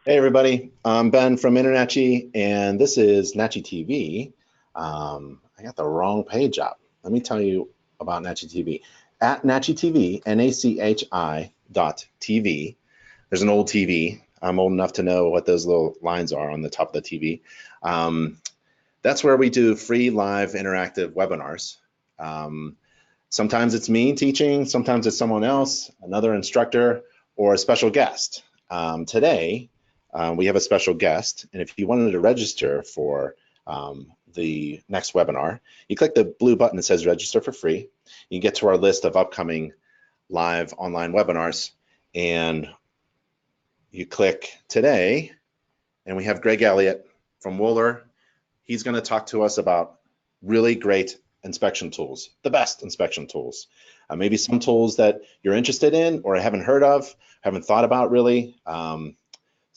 Hey everybody, I'm Ben from InterNatchy, and this is Natchy TV. I got the wrong page up. Let me tell you about Natchy TV. At Natchy TV, NACHI.TV. There's an old TV. I'm old enough to know what those little lines are on the top of the TV. That's where we do free live interactive webinars. Sometimes it's me teaching, sometimes it's someone else, another instructor, or a special guest. Today, we have a special guest, and if you wanted to register for the next webinar, you click the blue button that says register for free. You get to our list of upcoming live online webinars, and you click today, and we have Greg Elliott from Wohler. He's going to talk to us about really great inspection tools, the best inspection tools. Maybe some tools that you're interested in or haven't heard of, haven't thought about really.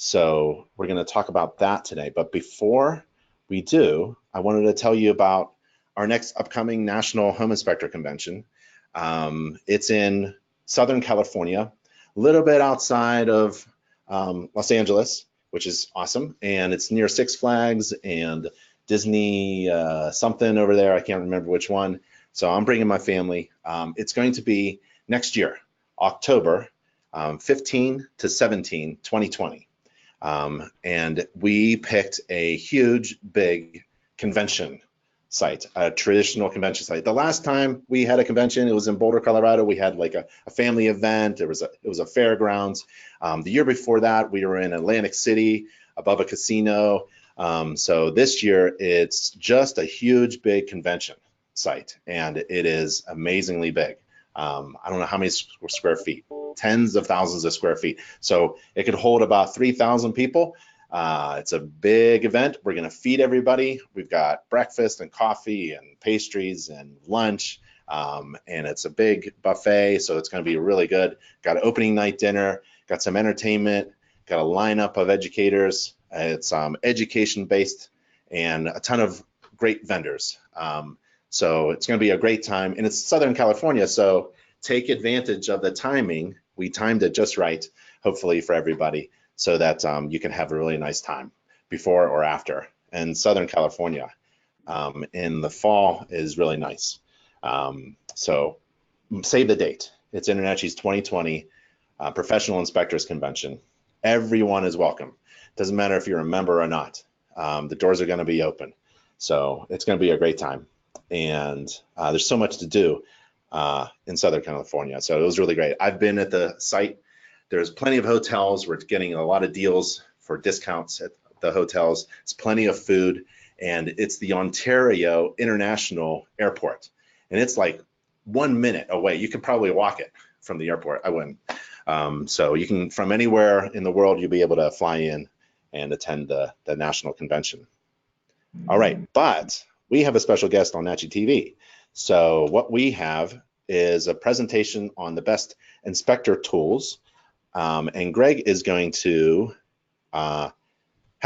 So we're going to talk about that today. But before we do, I wanted to tell you about our next upcoming National Home Inspector Convention. It's in Southern California, a little bit outside of Los Angeles, which is awesome. And it's near Six Flags and Disney something over there. I can't remember which one. So I'm bringing my family. It's going to be next year, October 15 to 17, 2020. And we picked a huge, big convention site, a traditional convention site. The last time we had a convention, it was in Boulder, Colorado. We had like a family event. It was a fairgrounds. The year before that, we were in Atlantic City above a casino. So this year, it's just a huge, big convention site, and it is amazingly big. I don't know how many square feet, tens of thousands of square feet. So it could hold about 3,000 people. It's a big event. We're going to feed everybody. We've got breakfast and coffee and pastries and lunch. And it's a big buffet, so it's going to be really good. Got an opening night dinner, got some entertainment, got a lineup of educators. It's education based and a ton of great vendors. So it's going to be a great time, and it's Southern California, so take advantage of the timing. We timed it just right, hopefully for everybody, so that you can have a really nice time before or after. And Southern California in the fall is really nice. So save the date. It's InterNatchy's 2020 Professional Inspectors Convention. Everyone is welcome. Doesn't matter if you're a member or not. The doors are going to be open. So it's going to be a great time. And there's so much to do in Southern California. So it was really great. I've been at the site. There's plenty of hotels. We're getting a lot of deals for discounts at the hotels. It's plenty of food. And it's the Ontario International Airport. And it's like 1 minute away. You could probably walk it from the airport. I wouldn't. So you can, from anywhere in the world, you'll be able to fly in and attend the national convention. All right, but we have a special guest on Natchy TV. So what we have is a presentation on the best inspector tools. And Greg is going to have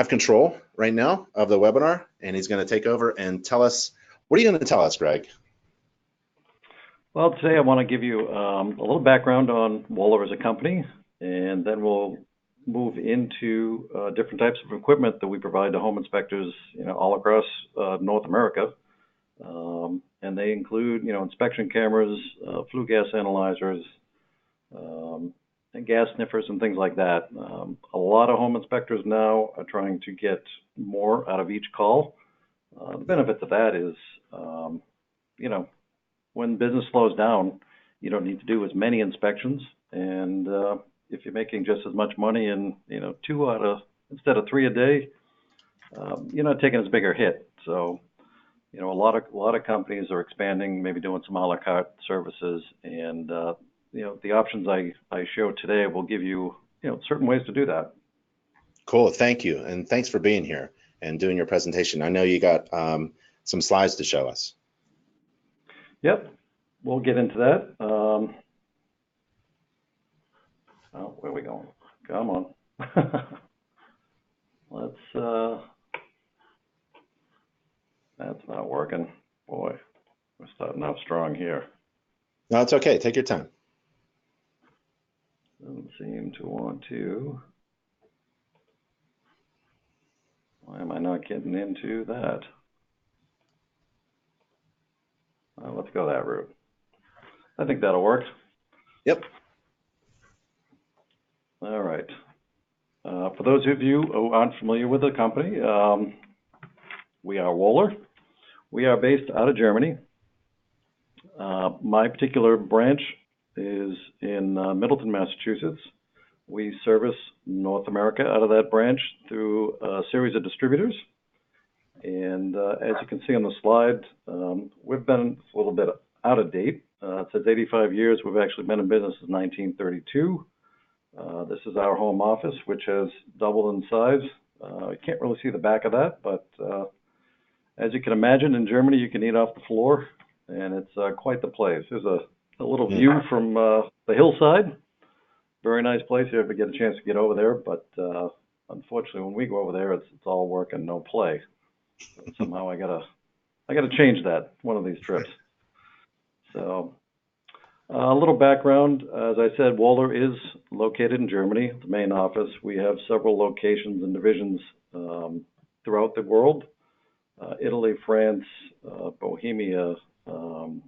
control right now of the webinar, and he's going to take over and tell us, what are you going to tell us, Greg? Well, today I want to give you a little background on Wohler as a company, and then we'll move into different types of equipment that we provide to home inspectors, all across North America. And they include, inspection cameras, flue gas analyzers, and gas sniffers and things like that. A lot of home inspectors now are trying to get more out of each call. The benefit to that is, when business slows down, you don't need to do as many inspections. And if you're making just as much money in, instead of 3 a day, you're not taking as big a hit. So, a lot of companies are expanding, maybe doing some a la carte services, and the options I show today will give you, certain ways to do that. Cool, thank you, and thanks for being here and doing your presentation. I know you got some slides to show us. Yep, we'll get into that. Oh, where are we going? Come on. That's not working. Boy, we're starting off strong here. No, it's okay. Take your time. Doesn't seem to want to. Why am I not getting into that? Let's go that route. I think that'll work. Yep. All right. For those of you who aren't familiar with the company, we are Wohler. We are based out of Germany. My particular branch is in Middleton, Massachusetts. We service North America out of that branch through a series of distributors. And as you can see on the slide, we've been a little bit out of date. It says 85 years. We've actually been in business since 1932. This is our home office, which has doubled in size. You can't really see the back of that, but as you can imagine, in Germany, you can eat off the floor, and it's quite the place. There's a little view from the hillside. Very nice place if you ever get a chance to get over there, but unfortunately, when we go over there, it's all work and no play. So somehow I gotta change that one of these trips. So a little background, as I said, Wohler is located in Germany, the main office. We have several locations and divisions throughout the world. Italy, France, Bohemia. 2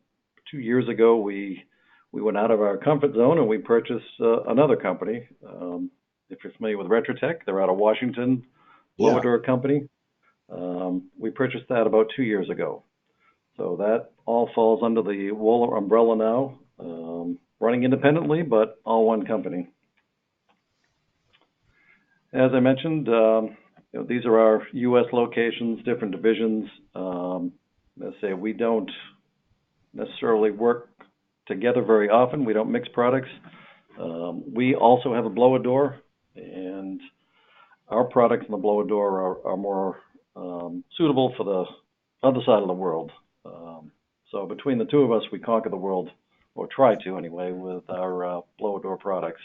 years ago, we went out of our comfort zone and we purchased another company. If you're familiar with Retrotech, they're out of Washington, blower door company. We purchased that about 2 years ago. So that all falls under the Wohler umbrella now, running independently, but all one company. As I mentioned, these are our U.S. locations, different divisions. Let's say we don't necessarily work together very often. We don't mix products. We also have a blower door, and our products in the blower door are more suitable for the other side of the world. So between the two of us, we conquer the world, or try to anyway, with our blower door products.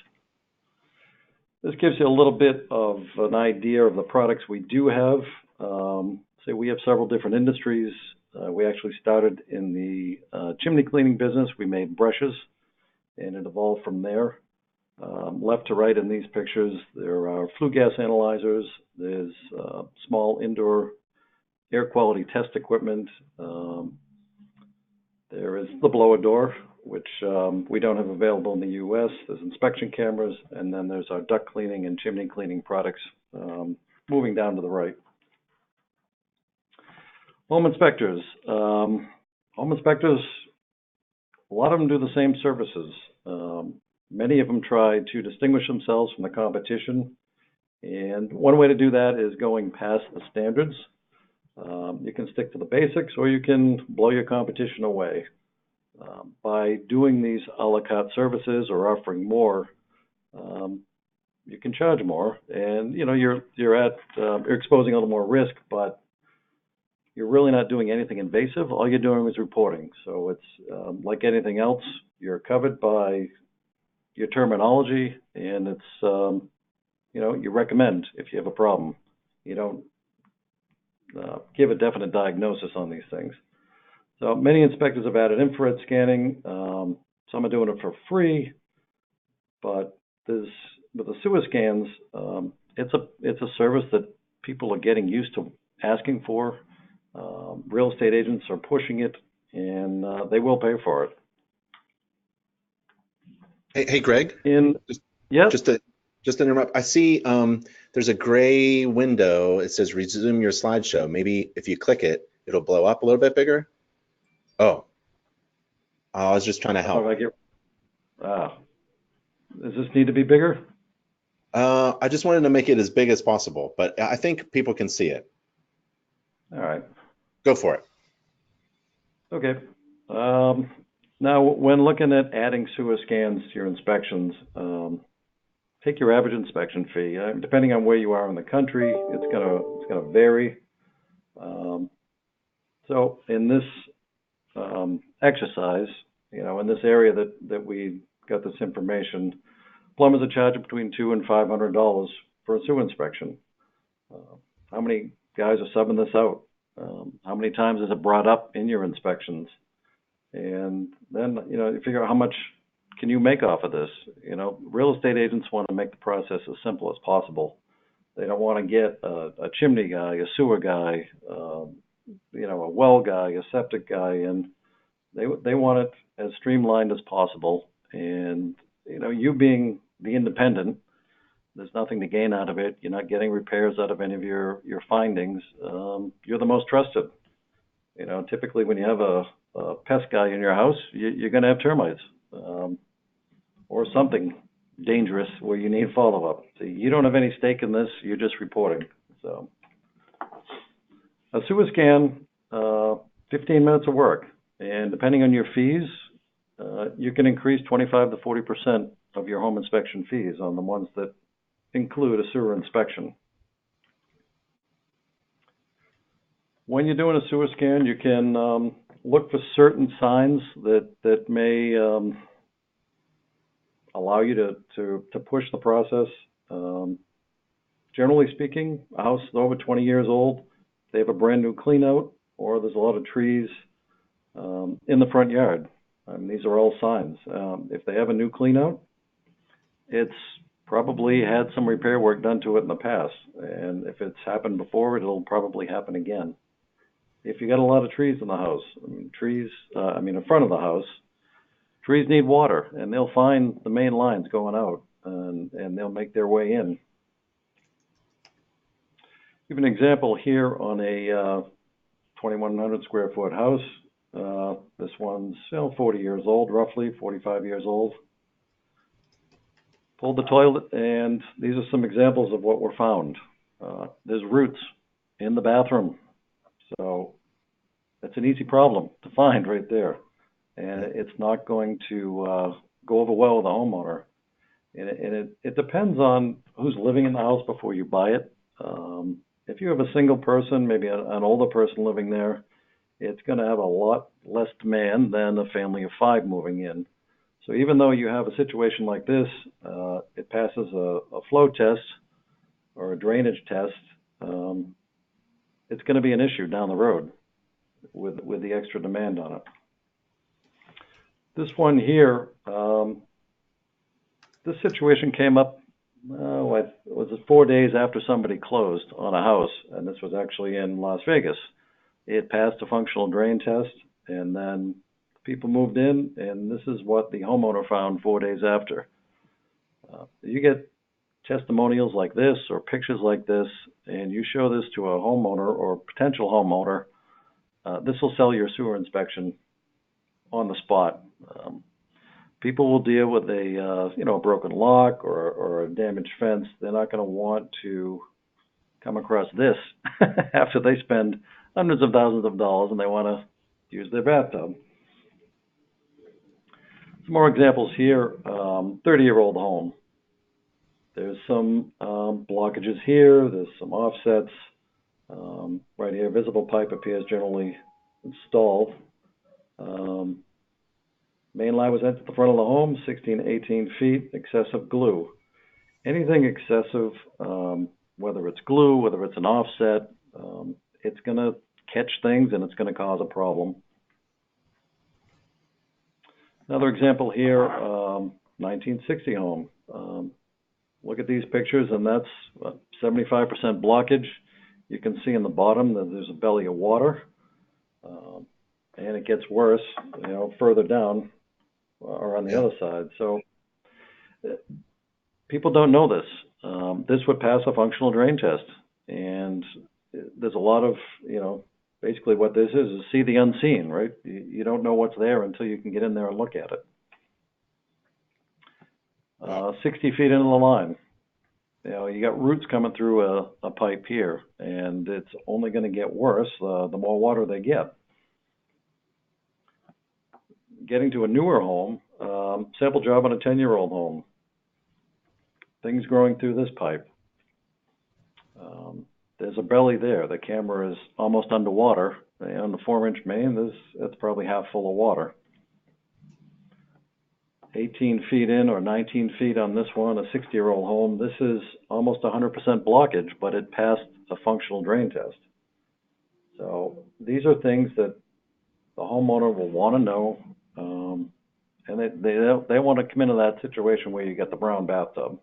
This gives you a little bit of an idea of the products we do have. So we have several different industries. We actually started in the chimney cleaning business. We made brushes, and it evolved from there. Left to right in these pictures, there are flue gas analyzers. There's small indoor air quality test equipment. There is the blower door, which we don't have available in the U.S. There's inspection cameras, and then there's our duct cleaning and chimney cleaning products moving down to the right. Home inspectors. Home inspectors, a lot of them do the same services. Many of them try to distinguish themselves from the competition, and one way to do that is going past the standards. You can stick to the basics, or you can blow your competition away. By doing these a la carte services or offering more, you can charge more, and you're exposing a little more risk, but you're really not doing anything invasive. All you're doing is reporting. So it's like anything else. You're covered by your terminology, and it's you recommend if you have a problem. You don't give a definite diagnosis on these things. So many inspectors have added infrared scanning. Some are doing it for free, but with the sewer scans, it's a service that people are getting used to asking for. Real estate agents are pushing it, and they will pay for it. Hey, Greg. Yes. Just to interrupt. I see there's a gray window. It says resume your slideshow. Maybe if you click it, it'll blow up a little bit bigger. Oh, I was just trying to help. Does this need to be bigger? I just wanted to make it as big as possible, but I think people can see it. All right. Go for it. Okay. Now, when looking at adding sewer scans to your inspections, take your average inspection fee. Depending on where you are in the country, it's gonna vary. So in this exercise, in this area that we got this information, plumbers are charging between $200 and $500 for a sewer inspection. How many guys are subbing this out? How many times is it brought up in your inspections? And then, you figure out how much can you make off of this. Real estate agents want to make the process as simple as possible. They don't want to get a chimney guy, a sewer guy, a well guy, a septic guy, and they want it as streamlined as possible. And you being the independent, there's nothing to gain out of it. You're not getting repairs out of any of your findings. You're the most trusted. Typically when you have a pest guy in your house, you're going to have termites or something dangerous where you need follow-up. So you don't have any stake in this. You're just reporting. So a sewer scan, 15 minutes of work, and depending on your fees, you can increase 25 to 40% of your home inspection fees on the ones that include a sewer inspection. When you're doing a sewer scan, you can look for certain signs that may allow you to push the process. Generally speaking, a house is over 20 years old, they have a brand new clean out, or there's a lot of trees in the front yard. These are all signs. If they have a new clean out, it's probably had some repair work done to it in the past. And if it's happened before, it'll probably happen again. If you got a lot of trees in the house, in front of the house, trees need water, and they'll find the main lines going out, and they'll make their way in. Give an example here on a 2,100 square foot house. This one's 40 years old, roughly 45 years old. Pulled the toilet, and these are some examples of what were found. There's roots in the bathroom. So that's an easy problem to find right there. And it's not going to go over well with the homeowner. And it depends on who's living in the house before you buy it. If you have a single person, maybe an older person living there, it's going to have a lot less demand than a family of 5 moving in. So even though you have a situation like this, it passes a flow test or a drainage test, it's going to be an issue down the road with the extra demand on it. This one here, this situation came up, it was 4 days after somebody closed on a house, and this was actually in Las Vegas. It passed a functional drain test, and then people moved in, and this is what the homeowner found 4 days after. You get testimonials like this or pictures like this, and you show this to a homeowner or potential homeowner, this will sell your sewer inspection on the spot. People will deal with a broken lock or a damaged fence. They're not going to want to come across this after they spend hundreds of thousands of dollars and they want to use their bathtub. Some more examples here. 30-year-old home. There's some blockages here. There's some offsets. Right here, visible pipe appears generally installed. Main line was entered the front of the home, 16 to 18 feet, excessive glue. Anything excessive, whether it's glue, whether it's an offset, it's going to catch things and it's going to cause a problem. Another example here, 1960 home. Look at these pictures, and that's 75% blockage. You can see in the bottom that there's a belly of water, and it gets worse, further down or on the other side. So people don't know this. This would pass a functional drain test, and there's a lot of, basically what this is see the unseen, right? You don't know what's there until you can get in there and look at it. 60 feet into the line. You got roots coming through a pipe here, and it's only going to get worse the more water they get. Getting to a newer home, sample job on a 10-year-old home. Things growing through this pipe. There's a belly there. The camera is almost underwater. On the 4-inch main, it's probably half full of water. 18 feet in or 19 feet on this one, a 60-year-old home. This is almost 100% blockage, but it passed a functional drain test. So these are things that the homeowner will want to know, and they want to come into that situation where you get the brown bathtub.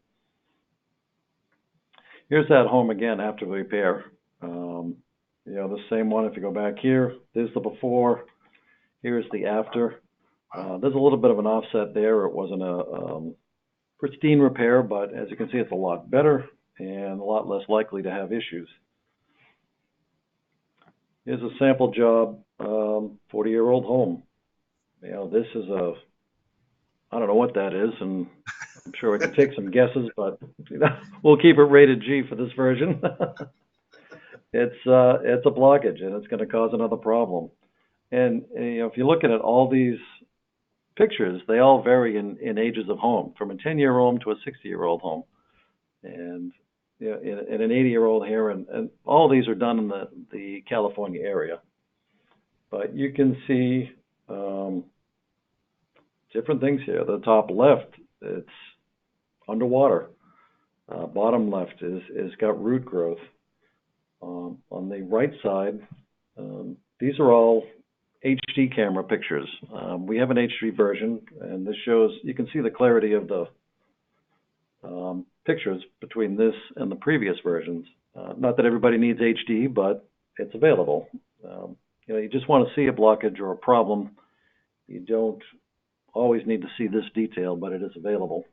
Here's that home again after the repair. The same one. If you go back here, there's the before. Here's the after. There's a little bit of an offset there. It wasn't a pristine repair, but as you can see, it's a lot better and a lot less likely to have issues. Here's a sample job, 40-year-old home. This is I don't know what that is, and I'm sure we can take some guesses, but we'll keep it rated G for this version. It's a blockage, and it's going to cause another problem. And if you're looking at all these pictures, they all vary in ages of home, from a 10-year home to a 60-year-old home, and in an 80-year-old here, and all these are done in the California area. But you can see different things here. The top left, it's underwater. Bottom left is got root growth. On the right side, these are all HD camera pictures. We have an HD version, and this shows, you can see the clarity of the pictures between this and the previous versions. Not that everybody needs HD, but it's available. You just want to see a blockage or a problem. You don't always need to see this detail, but it is available.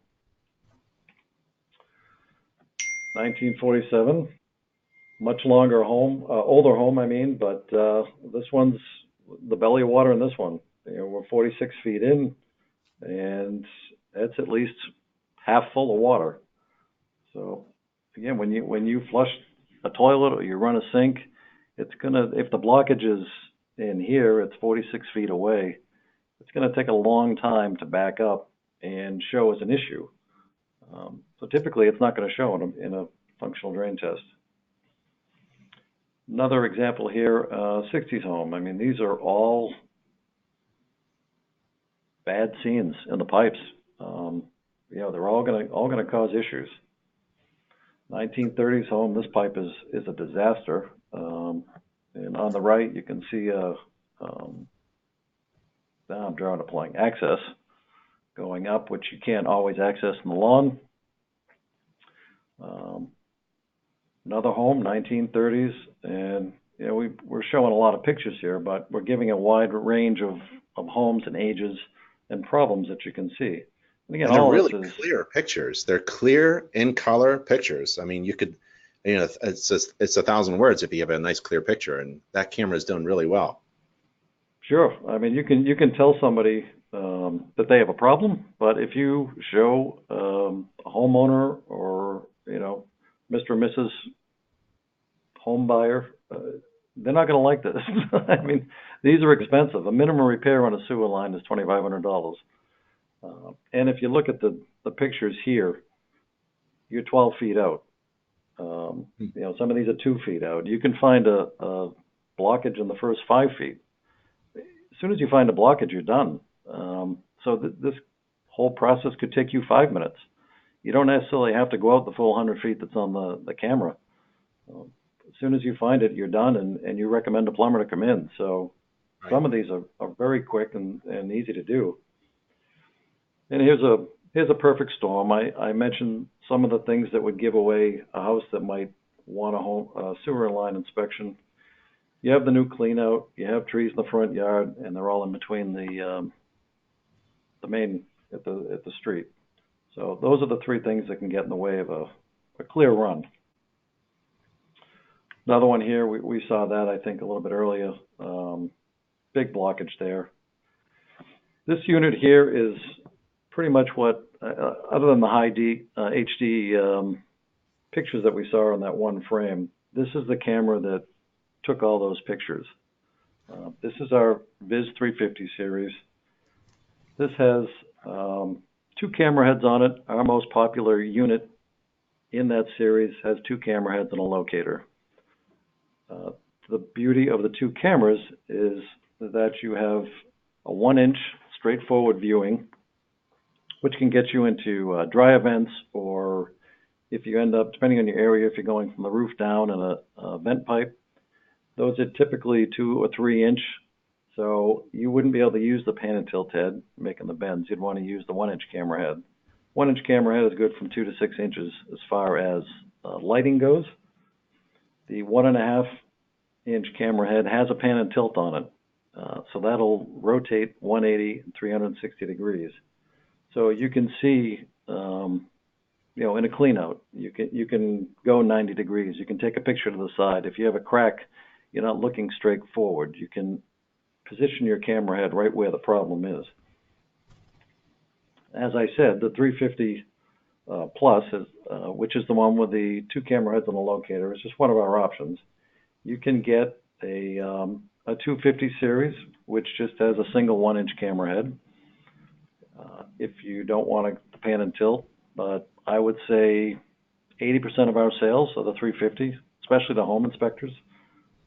1947, much longer home, older home, I mean, but this one's the belly of water in this one. We're 46 feet in, and it's at least half full of water. So again, when you flush a toilet or you run a sink, it's gonna, if the blockage is in here, it's 46 feet away. It's going to take a long time to back up and show as an issue. So typically, it's not going to show in a functional drain test. Another example here, 60s home. I mean, these are all bad seams in the pipes. They're all going to cause issues. 1930s home. This pipe is a disaster. And on the right, you can see now I'm drawing a blank. Access going up, which you can't always access in the lawn. Another home, 1930s, and we're showing a lot of pictures here, but we're giving a wide range of homes and ages and problems that you can see. And again, and they're all really this is clear pictures. They're clear in color pictures. I mean, you could, it's 1,000 words if you have a nice clear picture, and that camera is doing really well. Sure. I mean, you can tell somebody that they have a problem, but if you show a homeowner or Mr. and Mrs. home buyer, they're not going to like this. I mean, these are expensive. A minimum repair on a sewer line is $2,500. And if you look at the pictures here, you're 12 feet out. Some of these are 2 feet out. You can find a blockage in the first 5 feet. As soon as you find a blockage, you're done. So this whole process could take you 5 minutes. You don't necessarily have to go out the full 100 feet that's on the camera. As soon as you find it, you're done, and you recommend a plumber to come in. So right. Some of these are very quick and easy to do. And here's a perfect storm. I mentioned some of the things that would give away a house that might want a sewer line inspection. You have the new clean out, you have trees in the front yard, and they're all in between the main at the street. So those are the three things that can get in the way of a clear run. Another one here, we saw that I think a little bit earlier. Big blockage there. This unit here is pretty much what, other than the high HD pictures that we saw on that one frame, this is the camera that took all those pictures. This is our Viz 350 series. This has 2 camera heads on it. Our most popular unit in that series has 2 camera heads and a locator. The beauty of the 2 cameras is that you have a 1-inch straightforward viewing, which can get you into dry events, or if you end up, depending on your area, if you're going from the roof down in a vent pipe, those are typically 2 or 3-inch. So you wouldn't be able to use the pan and tilt head making the bends. You'd want to use the 1-inch camera head. 1-inch camera head is good from 2 to 6 inches as far as lighting goes, the 1.5-inch camera head has a pan and tilt on it. So that'll rotate 180 and 360 degrees. So you can see, in a clean out, you can go 90 degrees. You can take a picture to the side. If you have a crack, you're not looking straight forward. You can position your camera head right where the problem is. As I said, the 350 Plus, which is the one with the 2 camera heads and a locator, is just one of our options. You can get a 250 series, which just has a single 1-inch camera head. If you don't want to pan and tilt, but I would say 80% of our sales are the 350, especially the home inspectors.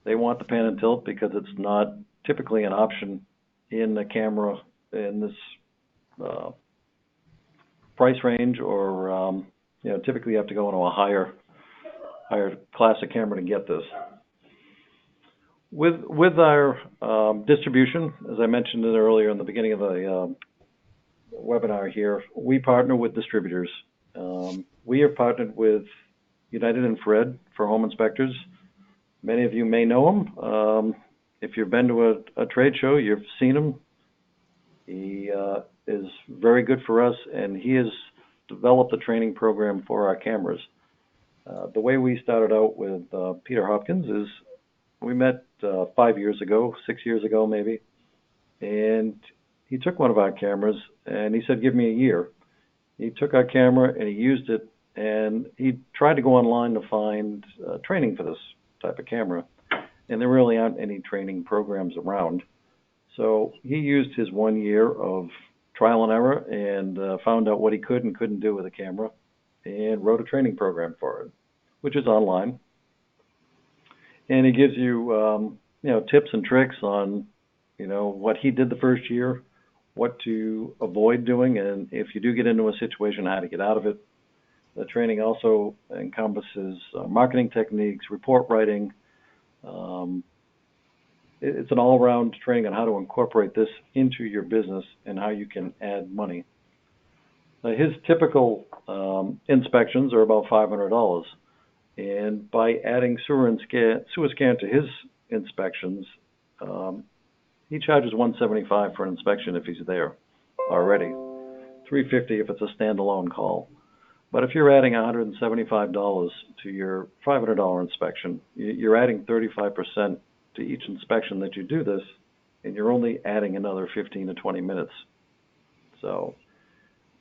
They want the pan and tilt because it's not typically an option in the camera in this price range, or typically you have to go into a higher class of camera to get this. With our distribution, as I mentioned it earlier in the beginning of the webinar here, we partner with distributors. We are partnered with United Infrared for home inspectors. Many of you may know him. If you've been to a trade show, you've seen him. He is very good for us, and he has developed a training program for our cameras. The way we started out with Peter Hopkins is we met 5 years ago, 6 years ago maybe, and he took one of our cameras and he said, give me a year. He took our camera and he used it, and he tried to go online to find training for this type of camera, and there really aren't any training programs around. So he used his 1 year of trial and error and found out what he could and couldn't do with a camera, and wrote a training program for it, which is online. And he gives you, tips and tricks on, what he did the first year, what to avoid doing, and if you do get into a situation, how to get out of it. The training also encompasses marketing techniques, report writing. It's an all-around training on how to incorporate this into your business and how you can add money. His typical inspections are about $500. And by adding sewer scan to his inspections, he charges $175 for an inspection if he's there already, $350 if it's a standalone call. But if you're adding $175 to your $500 inspection, you're adding 35% to each inspection that you do this, and you're only adding another 15 to 20 minutes. So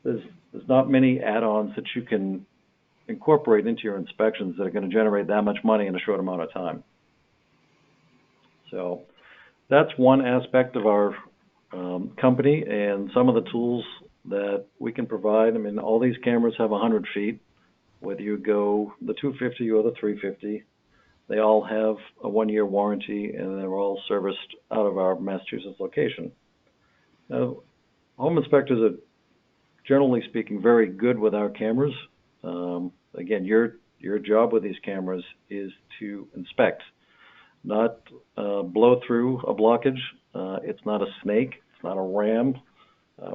there's not many add-ons that you can incorporate into your inspections that are going to generate that much money in a short amount of time. So that's one aspect of our company and some of the tools that we can provide. I mean, all these cameras have 100 feet, whether you go the 250 or the 350. They all have a 1-year warranty, and they're all serviced out of our Massachusetts location. Now, home inspectors are, generally speaking, very good with our cameras. Again, your job with these cameras is to inspect, not blow through a blockage. It's not a snake. It's not a ram.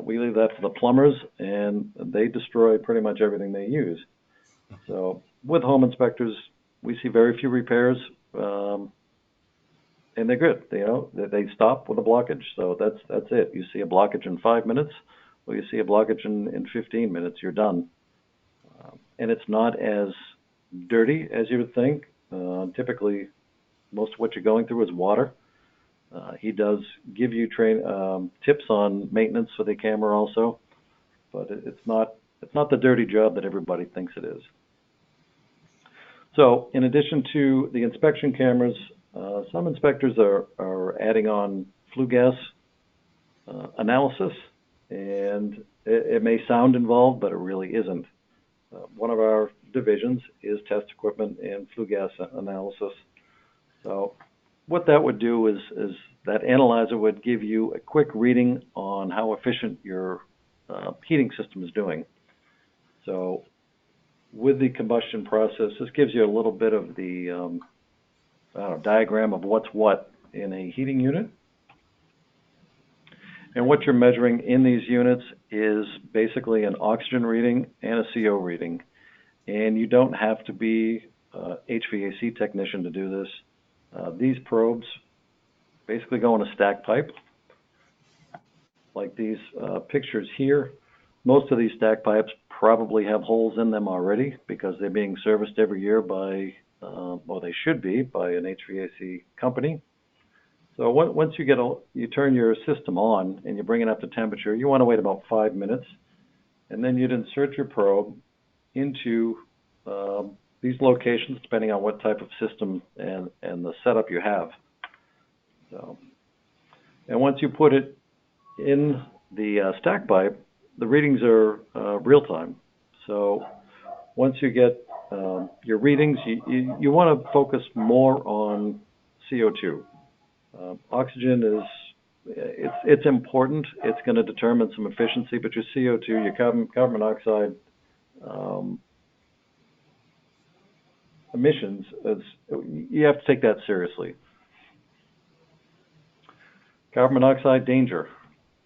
We leave that for the plumbers, and they destroy pretty much everything they use. So with home inspectors, we see very few repairs, and they're good. They stop with a blockage, so that's it. You see a blockage in 5 minutes, or you see a blockage in 15 minutes, you're done. And it's not as dirty as you would think. Typically, most of what you're going through is water. He does give you tips on maintenance for the camera also, but it's not the dirty job that everybody thinks it is. So in addition to the inspection cameras, some inspectors are adding on flue gas analysis, and it may sound involved, but it really isn't. One of our divisions is test equipment and flue gas analysis. So what that would do is that analyzer would give you a quick reading on how efficient your heating system is doing. So with the combustion process, this gives you a little bit of the diagram of what's what in a heating unit. And what you're measuring in these units is basically an oxygen reading and a CO reading. And you don't have to be a HVAC technician to do this. These probes basically go in a stack pipe, like these pictures here. Most of these stack pipes probably have holes in them already because they're being serviced every year by, or they should be, by an HVAC company. So once you turn your system on and you bring it up to temperature, you want to wait about 5 minutes, and then you'd insert your probe into these locations, depending on what type of system and the setup you have. So, and once you put it in the stack pipe, the readings are real time. So once you get your readings, you want to focus more on CO2. Oxygen is it's important. It's going to determine some efficiency, but your CO2, your carbon monoxide emissions, you have to take that seriously. Carbon monoxide danger.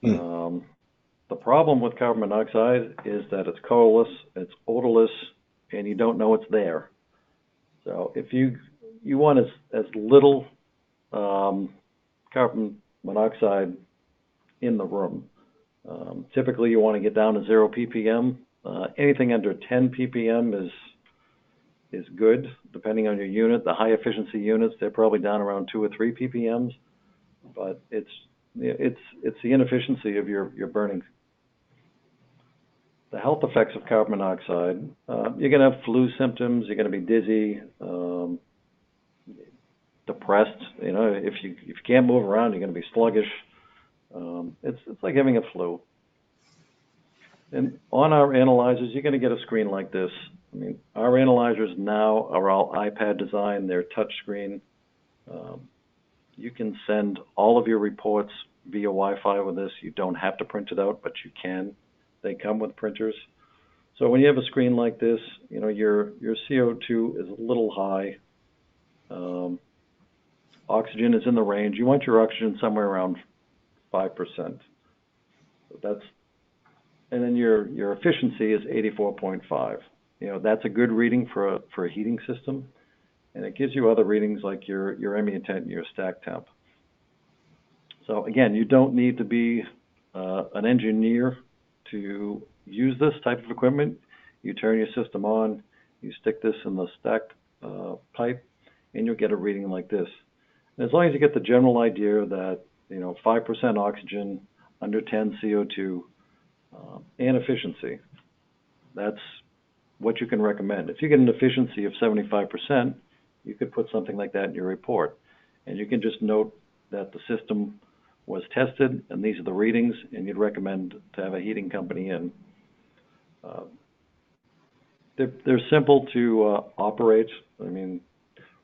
The problem with carbon monoxide is that it's colorless, it's odorless, and you don't know it's there. So if you want as little carbon monoxide in the room. Typically, you want to get down to 0 ppm. Anything under 10 ppm is good, depending on your unit. The high efficiency units, they're probably down around 2 or 3 ppms, but it's the inefficiency of your burning. The health effects of carbon monoxide, you're going to have flu symptoms, you're going to be dizzy, depressed. You know, if you can't move around, you're going to be sluggish. It's like having a flu. And on our analyzers, you're going to get a screen like this. I mean, our analyzers now are all iPad design. They're touch screen. You can send all of your reports via Wi-Fi with this. You don't have to print it out, but you can. They come with printers. So when you have a screen like this, you know, your CO2 is a little high. Oxygen is in the range. You want your oxygen somewhere around 5%. So and then your efficiency is 84.5. You know, that's a good reading for a heating system, and it gives you other readings like your ambient temp and your stack temp. So again, you don't need to be an engineer to use this type of equipment. You turn your system on, you stick this in the stack pipe, and you'll get a reading like this. And as long as you get the general idea that, you know, 5% oxygen, under 10 CO2, and efficiency, that's what you can recommend. If you get an efficiency of 75%, you could put something like that in your report. And you can just note that the system was tested and these are the readings, and you'd recommend to have a heating company in. They're simple to operate. I mean,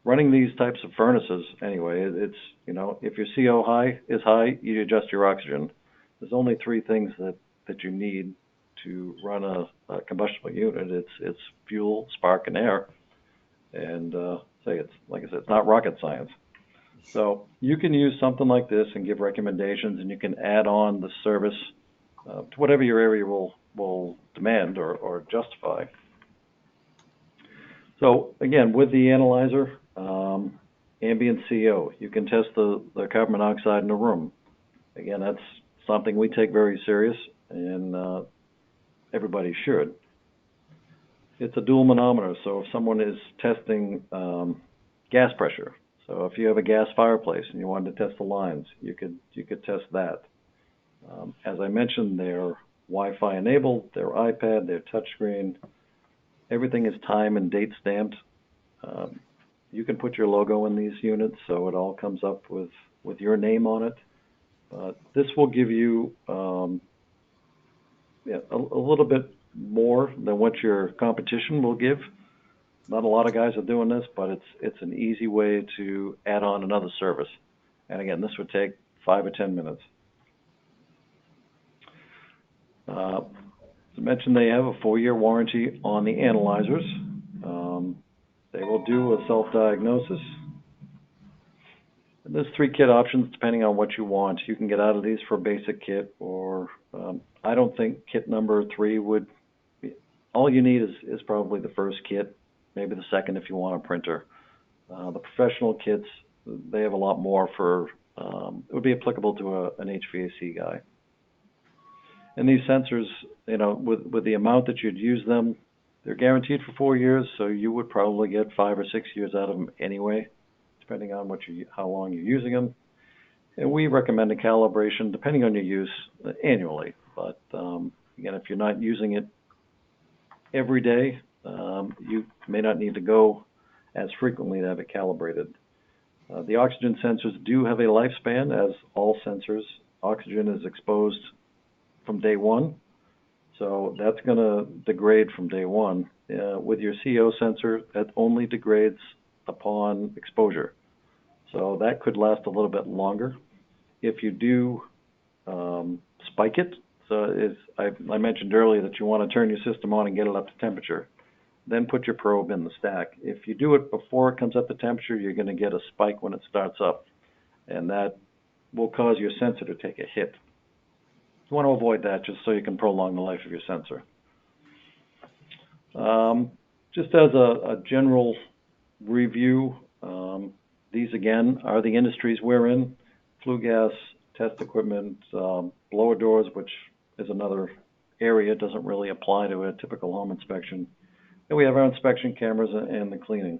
running these types of furnaces, anyway, it's, you know, if your CO is high, you adjust your oxygen. There's only 3 things that you need to run a combustible unit. It's fuel, spark, and air. And it's like I said, it's not rocket science. So you can use something like this and give recommendations, and you can add on the service to whatever your area will demand or justify. So again, with the analyzer, ambient CO, you can test the carbon monoxide in a room. Again, that's something we take very serious, and everybody should. It's a dual manometer, so if someone is testing gas pressure, so if you have a gas fireplace and you wanted to test the lines, you could test that. As I mentioned, they're Wi-Fi enabled, they're iPad, they're touchscreen. Everything is time and date stamped. You can put your logo in these units, so it all comes up with your name on it. This will give you a little bit more than what your competition will give. Not a lot of guys are doing this, but it's an easy way to add on another service. And again, this would take 5 or 10 minutes. As I mentioned, they have a 4-year warranty on the analyzers. They will do a self-diagnosis. And there's 3 kit options depending on what you want. You can get out of these for a basic kit, or I don't think kit number 3 would all you need is probably the first kit, maybe the second if you want a printer. The professional kits, they have a lot more for, it would be applicable to an HVAC guy. And these sensors, with the amount that you'd use them, they're guaranteed for 4 years, so you would probably get 5 or 6 years out of them anyway, depending on how long you're using them. And we recommend a calibration, depending on your use, annually. But again, if you're not using it every day, you may not need to go as frequently to have it calibrated. The oxygen sensors do have a lifespan, as all sensors. Oxygen is exposed from day one, so that's going to degrade from day one. With your CO sensor, that only degrades upon exposure, so that could last a little bit longer. If you do spike it, so I mentioned earlier that you want to turn your system on and get it up to temperature, then put your probe in the stack. If you do it before it comes up to temperature, you're going to get a spike when it starts up, and that will cause your sensor to take a hit. You want to avoid that just so you can prolong the life of your sensor. Just as a general review, these again are the industries we're in: flue gas, test equipment, blower doors, which is another area, doesn't really apply to a typical home inspection. And we have our inspection cameras and the cleaning.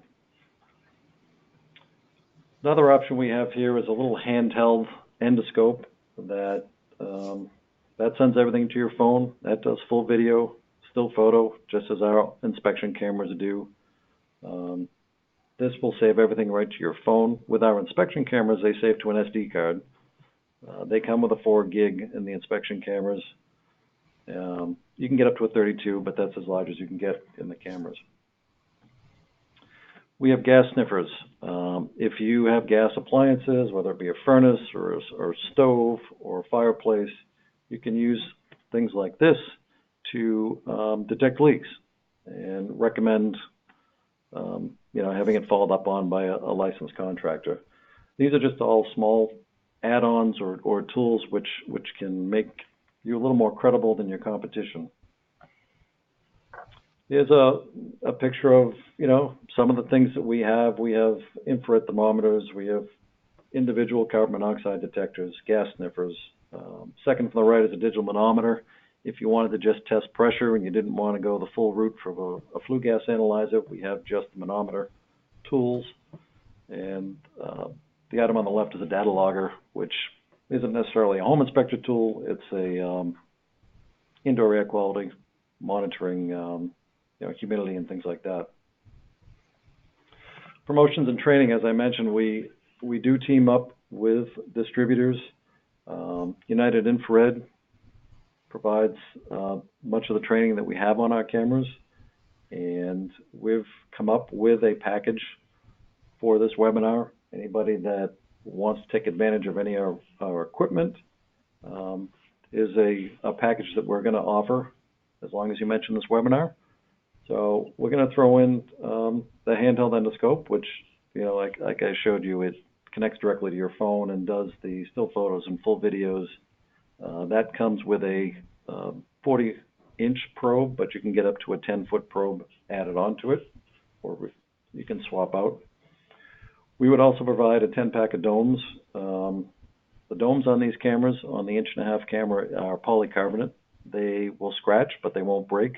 Another option we have here is a little handheld endoscope that sends everything to your phone. That does full video, still photo, just as our inspection cameras do. This will save everything right to your phone. With our inspection cameras, they save to an SD card. They come with a 4 gig in the inspection cameras. You can get up to a 32, but that's as large as you can get in the cameras. We have gas sniffers. If you have gas appliances, whether it be a furnace or stove or fireplace, you can use things like this to detect leaks, and recommend having it followed up on by a licensed contractor. These are just all small add-ons or tools which can make you a little more credible than your competition. Here's a picture of some of the things that we have. We have infrared thermometers, we have individual carbon monoxide detectors, gas sniffers. Second from the right is a digital manometer. If you wanted to just test pressure and you didn't want to go the full route for a flue gas analyzer, we have just the manometer tools. And the item on the left is a data logger, which isn't necessarily a home inspector tool. It's a indoor air quality monitoring, humidity and things like that. Promotions and training, as I mentioned, we do team up with distributors. United Infrared provides much of the training that we have on our cameras, and we've come up with a package for this webinar. Anybody that wants to take advantage of any of our equipment is a package that we're going to offer as long as you mention this webinar. So we're going to throw in the handheld endoscope, which, like I showed you, it connects directly to your phone and does the still photos and full videos. That comes with a 40-inch probe, but you can get up to a 10-foot probe added onto it, or you can swap out. We would also provide a 10-pack of domes. The domes on these cameras, on the 1.5-inch camera, are polycarbonate. They will scratch, but they won't break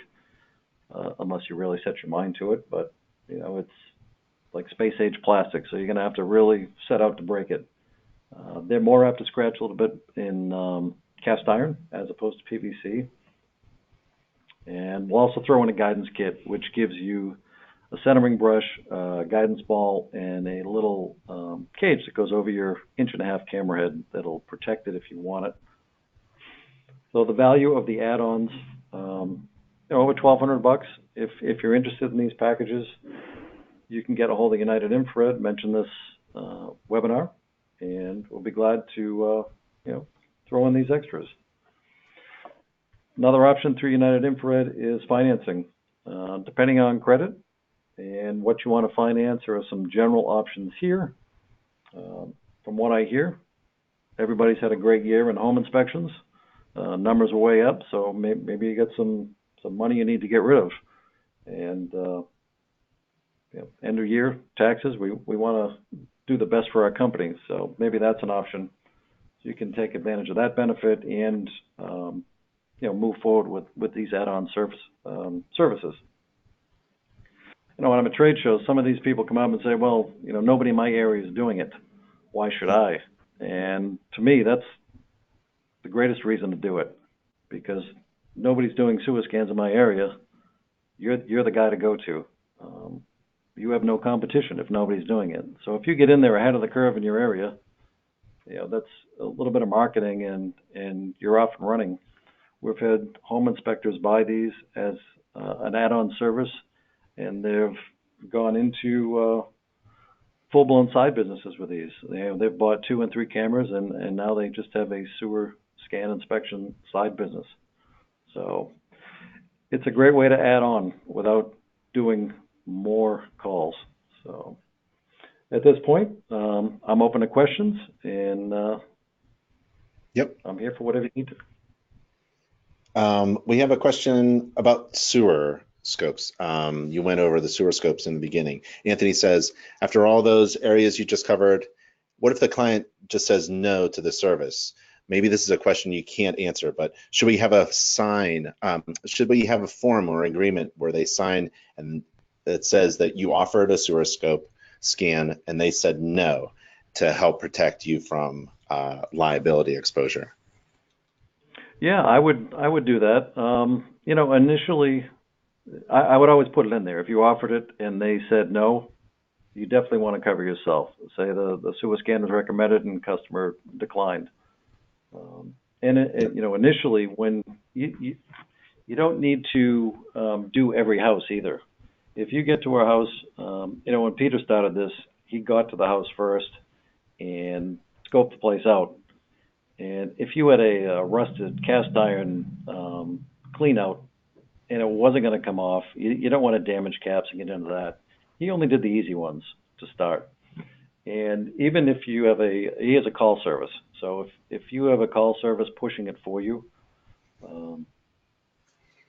unless you really set your mind to it. But, it's like space-age plastic, so you're going to have to really set out to break it. They're more apt to scratch a little bit in cast iron as opposed to PVC. And we'll also throw in a guidance kit, which gives you a centering brush, a guidance ball, and a little cage that goes over your 1.5-inch camera head that'll protect it if you want it. So the value of the add-ons, over $1,200. If you're interested in these packages, you can get a hold of United Infrared, mention this webinar, and we'll be glad to throw in these extras. Another option through United Infrared is financing. Depending on credit and what you want to finance, there are some general options here. From what I hear, everybody's had a great year in home inspections. Numbers are way up, so maybe you get some some money you need to get rid of. And end of year taxes, we want to do the best for our company. So maybe that's an option. So you can take advantage of that benefit and move forward with these add-on services. When I'm at trade shows, some of these people come up and say, well, nobody in my area is doing it. Why should I? And to me, that's the greatest reason to do it, because nobody's doing sewer scans in my area. You're the guy to go to. You have no competition if nobody's doing it. So if you get in there ahead of the curve in your area, that's a little bit of marketing, and you're off and running. We've had home inspectors buy these as an add-on service, and they've gone into full-blown side businesses with these. They've bought 2 and 3 cameras, and now they just have a sewer scan inspection side business. So it's a great way to add on without doing more calls. So at this point, I'm open to questions, and Yep. I'm here for whatever you need to. We have a question about sewer scopes. You went over the sewer scopes in the beginning. Anthony says, after all those areas you just covered, what if the client just says no to the service? Maybe this is a question you can't answer, but should we have a should we have a form or agreement where they sign and it says that you offered a sewer scope scan and they said no, to help protect you from liability exposure? Yeah, I would do that. Initially, I would always put it in there. If you offered it and they said no, you definitely want to cover yourself. Say the sewer scan was recommended and customer declined. Initially, when you don't need to do every house either. If you get to our house, when Peter started this, he got to the house first and scoped the place out. And if you had a rusted cast iron clean out and it wasn't going to come off, you don't want to damage caps and get into that. He only did the easy ones to start. And even if you have he has a call service. So if you have a call service pushing it for you,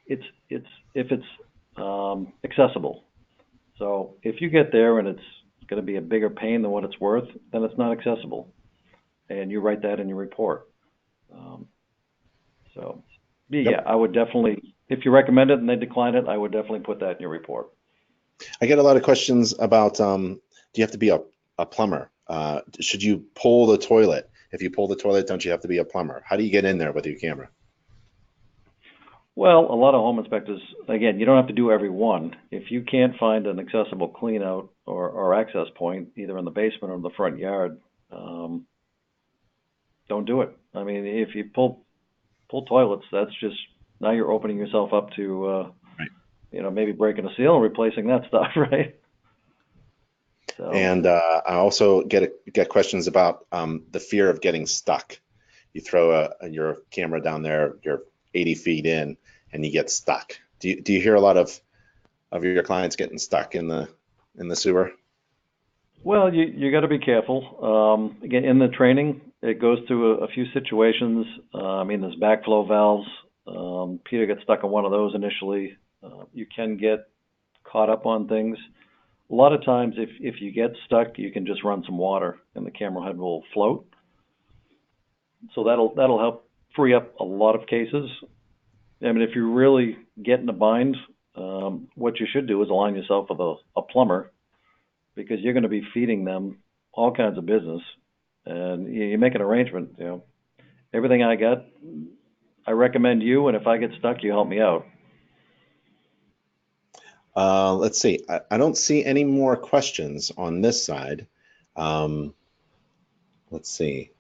if it's accessible. So if you get there and it's going to be a bigger pain than what it's worth, then it's not accessible, and you write that in your report. Yep. I would definitely, if you recommend it and they decline it, I would definitely put that in your report. I get a lot of questions about, do you have to be a plumber? Should you pull the toilet? If you pull the toilet, don't you have to be a plumber? How do you get in there with your camera? Well, a lot of home inspectors, again, you don't have to do every one. If you can't find an accessible clean out or access point, either in the basement or in the front yard, don't do it. I mean, if you pull toilets, that's just, now you're opening yourself up to, right. Maybe breaking a seal and replacing that stuff, right? So. And I also get questions about the fear of getting stuck. You throw your camera down there, you're 80 feet in, and you get stuck. Do you hear a lot of your clients getting stuck in the sewer? Well, you got to be careful. Again, in the training, it goes through a few situations. There's backflow valves. Peter got stuck on one of those initially. You can get caught up on things. A lot of times, if you get stuck, you can just run some water, and the camera head will float. So that'll help free up a lot of cases. I mean, if you really get in a bind, what you should do is align yourself with a plumber, because you're going to be feeding them all kinds of business, and you make an arrangement. Everything I got, I recommend you, and if I get stuck, you help me out. Let's see. I don't see any more questions on this side. Let's see.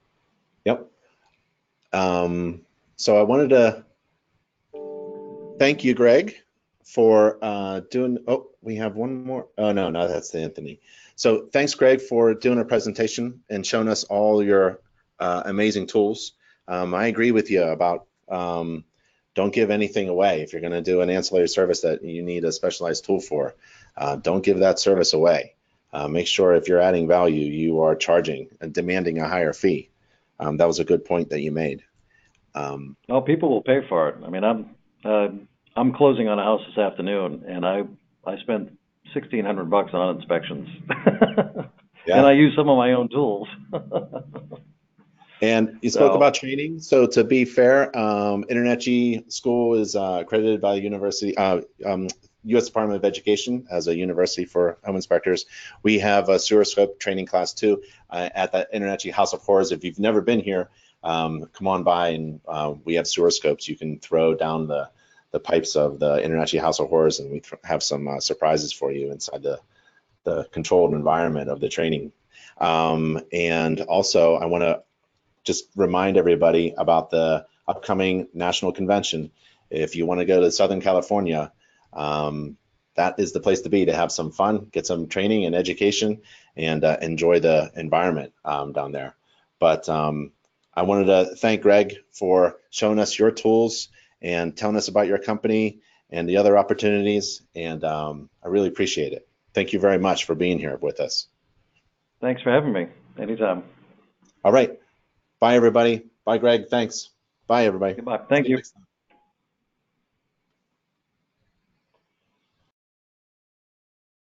Yep. So I wanted to thank you, Greg, for doing. Oh, we have one more. Oh, no, that's Anthony. So thanks, Greg, for doing a presentation and showing us all your amazing tools. I agree with you about don't give anything away. If you're going to do an ancillary service that you need a specialized tool for, don't give that service away. Make sure if you're adding value, you are charging and demanding a higher fee. That was a good point that you made. Well, people will pay for it. I mean, I'm closing on a house this afternoon, and I spent $1,600 on inspections, and Yeah. I use some of my own tools. And you spoke So about training. So to be fair, InternetG School is accredited by the U.S. Department of Education as a university for home inspectors. We have a sewer scope training class too at the InternetG House of Horrors. If you've never been here, come on by, and we have sewer scopes. You can throw down the pipes of the InternetG House of Horrors, and we have some surprises for you inside the controlled environment of the training. And also, I want to just remind everybody about the upcoming national convention. If you want to go to Southern California, that is the place to be to have some fun, get some training and education, and enjoy the environment down there. But I wanted to thank Greg for showing us your tools and telling us about your company and the other opportunities. And I really appreciate it. Thank you very much for being here with us. thanks for having me. Anytime. All right. Bye, everybody. Bye, Greg. Thanks. Bye, everybody. Goodbye. See Thank you you. next time.